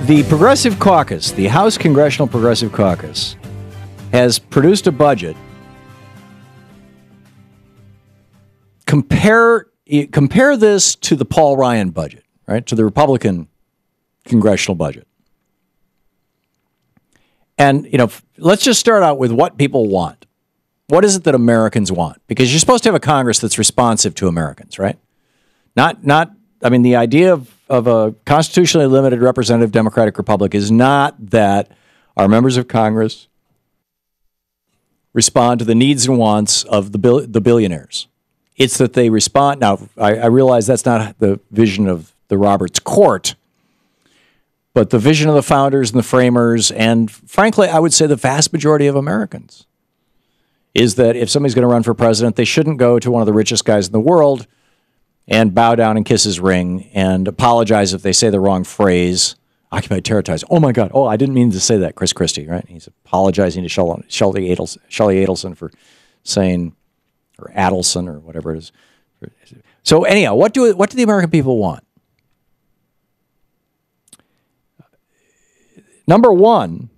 The Progressive Caucus, the House Congressional Progressive Caucus, has produced a budget. Compare this to the Paul Ryan budget, right? To the Republican congressional budget. And, let's just start out with what people want. What is it that Americans want? Because you're supposed to have a Congress that's responsive to Americans, right? The idea of a constitutionally limited representative democratic republic is not that our members of Congress respond to the needs and wants of the billionaires. It's that they respond. Now, I realize that's not the vision of the Roberts Court, but the vision of the founders and the framers, and frankly, I would say the vast majority of Americans, is that if somebody's going to run for president, they shouldn't go to one of the richest guys in the world and bow down and kiss his ring and apologize if they say the wrong phrase. Occupied territories. Oh, my God. Oh, I didn't mean to say that, Chris Christie, right? He's apologizing to Shelley Adelson for saying, or Adelson, or whatever it is. So anyhow, what do the American people want? Number one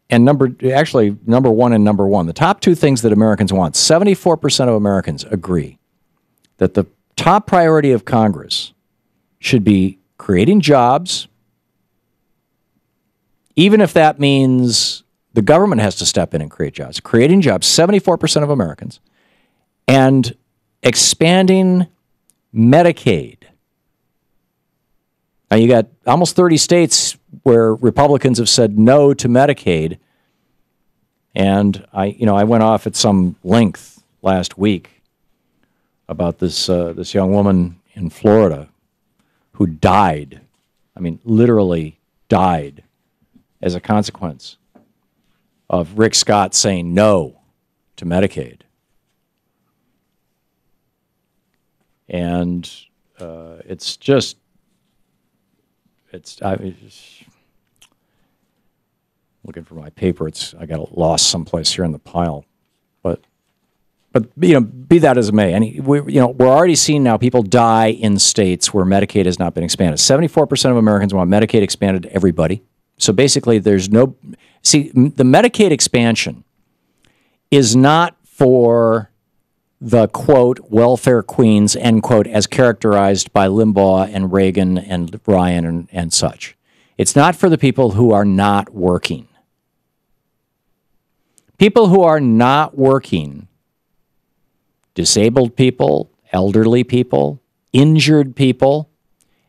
and number one, the top two things that Americans want, 74% of Americans agree that the top priority of Congress should be creating jobs, even if that means the government has to step in and create jobs. Creating jobs, 74% of Americans, and expanding Medicaid. Now, you got almost 30 states where Republicans have said no to Medicaid, and I went off at some length last week about this young woman in Florida who died. I mean, literally died as a consequence of Rick Scott saying no to Medicaid. And I'm looking for my paper. I got it lost someplace here in the pile. But be that as it may, we're already seeing now people die in states where Medicaid has not been expanded. 74% of Americans want Medicaid expanded to everybody. So basically, the Medicaid expansion is not for the, quote, welfare queens, end quote, as characterized by Limbaugh and Reagan and Ryan and such. It's not for the people who are not working. People who are not working, disabled people, elderly people, injured people,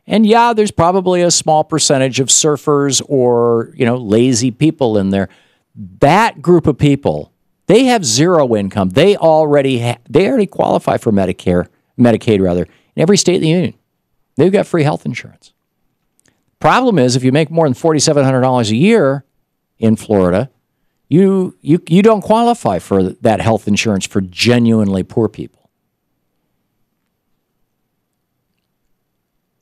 and yeah, there's probably a small percentage of surfers or, lazy people in there. That group of people, they have zero income. They already qualify for Medicaid in every state in the union. They've got free health insurance. Problem is, if you make more than $4,700 a year in Florida, you don't qualify for that health insurance for genuinely poor people.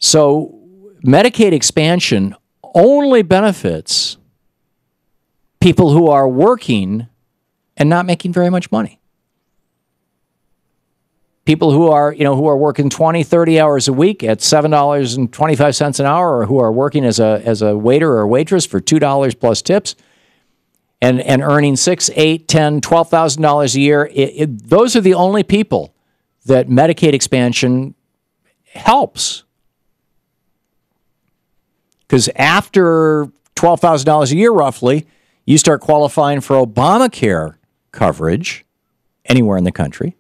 So Medicaid expansion only benefits people who are working and not making very much money. People who are working 20, 30 hours a week at $7.25 an hour, or who are working as a waiter or a waitress for $2 plus tips, and earning $6,000, $8,000, $10,000, $12,000 a year. Those are the only people that Medicaid expansion helps. Because after $12,000 a year, roughly, you start qualifying for Obamacare coverage anywhere in the country.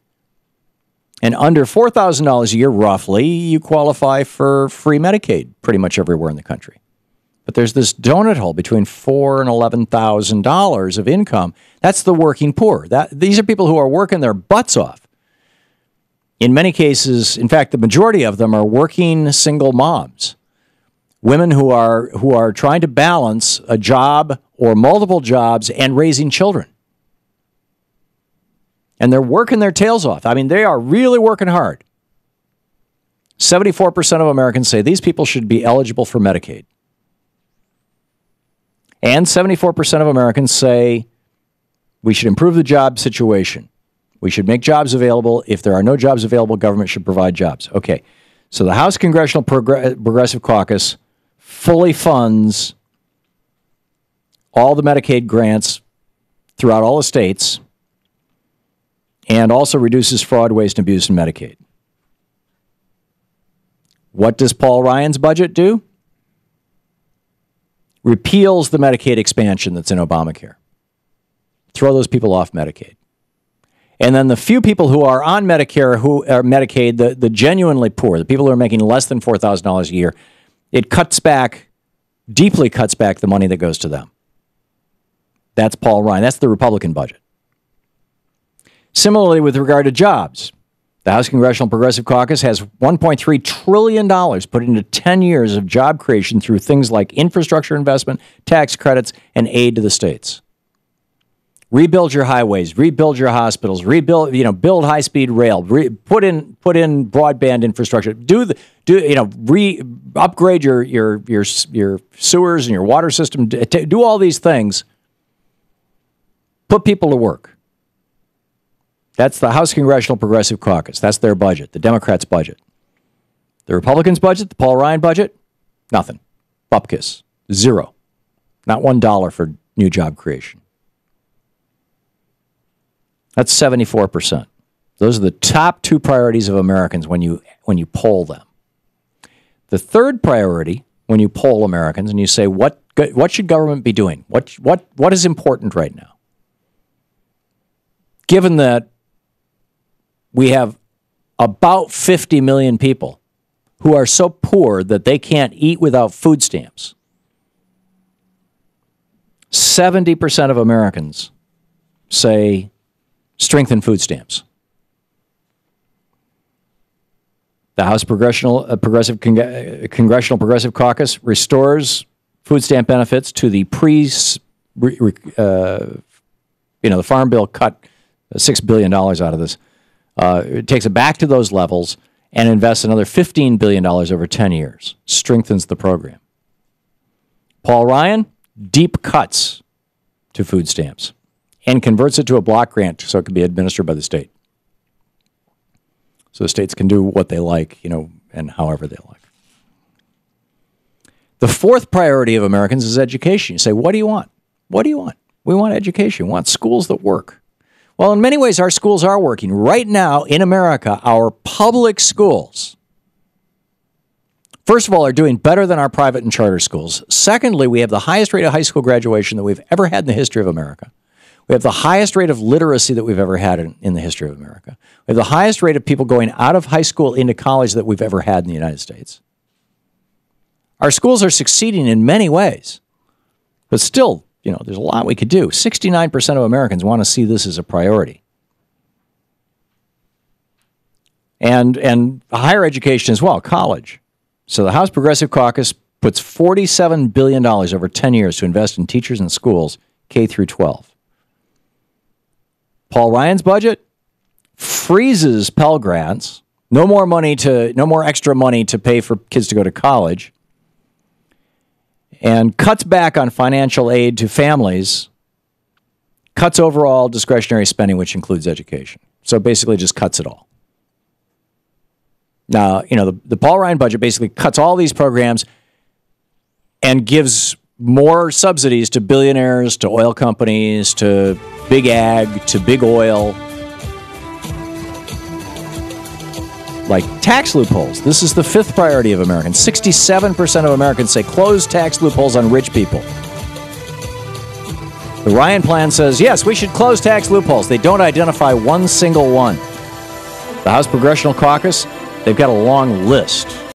And under $4,000 a year, roughly, you qualify for free Medicaid pretty much everywhere in the country. But there's this donut hole between $4,000 and $11,000 of income. That's the working poor. These are people who are working their butts off. In many cases, in fact, the majority of them are working single moms. Women who are trying to balance a job or multiple jobs and raising children. And they're working their tails off. I mean, they are really working hard. 74% of Americans say these people should be eligible for Medicaid. And 74% of Americans say we should improve the job situation. We should make jobs available. If there are no jobs available, government should provide jobs. Okay, so the House Congressional Progressive Caucus fully funds all the Medicaid grants throughout all the states and also reduces fraud, waste, and abuse in Medicaid. What does Paul Ryan's budget do? Repeals the Medicaid expansion that's in Obamacare. Throw those people off Medicaid. And then the few people who are on Medicare, who are Medicaid, the genuinely poor, the people who are making less than $4,000 a year, it cuts back, deeply cuts back the money that goes to them. That's Paul Ryan. That's the Republican budget. Similarly, with regard to jobs, the House Congressional Progressive Caucus has $1.3 trillion put into 10 years of job creation through things like infrastructure investment, tax credits, and aid to the states. Rebuild your highways, rebuild your hospitals, build high-speed rail, put in broadband infrastructure, upgrade your sewers and your water system, do all these things. Put people to work. That's the House Congressional Progressive Caucus. That's their budget, the Democrats' budget. The Republicans' budget, the Paul Ryan budget, nothing. Bupkis. Zero. Not $1 for new job creation. That's 74%. Those are the top two priorities of Americans when you poll them. The third priority, when you poll Americans and you say, what should government be doing? What is important right now? Given that we have about 50 million people who are so poor that they can't eat without food stamps. 70% of Americans say strengthen food stamps. The House Congressional Progressive Caucus restores food stamp benefits to the the Farm Bill cut $6 billion out of this. It takes it back to those levels and invests another $15 billion over 10 years. Strengthens the program. Paul Ryan, deep cuts to food stamps and converts it to a block grant so it can be administered by the state. So the states can do what they like, and however they like. The fourth priority of Americans is education. You say, what do you want? What do you want? We want education. We want schools that work. Well, in many ways, our schools are working. Right now in America, our public schools, first of all, are doing better than our private and charter schools. Secondly, we have the highest rate of high school graduation that we've ever had in the history of America. We have the highest rate of literacy that we've ever had in the history of America. We have the highest rate of people going out of high school into college that we've ever had in the United States. Our schools are succeeding in many ways, but still, there's a lot we could do. 69% of Americans want to see this as a priority. And higher education as well, college. So the House Progressive Caucus puts $47 billion over 10 years to invest in teachers and schools, K through 12. Paul Ryan's budget freezes Pell Grants, no more extra money to pay for kids to go to college, and cuts back on financial aid to families, cuts overall discretionary spending, which includes education. So basically just cuts it all. Now, the Paul Ryan budget basically cuts all these programs and gives more subsidies to billionaires, to oil companies, to big ag, to big oil. Like tax loopholes. This is the fifth priority of Americans. 67% of Americans say close tax loopholes on rich people. The Ryan plan says, yes, we should close tax loopholes. They don't identify one single one. The House Congressional Caucus, they've got a long list.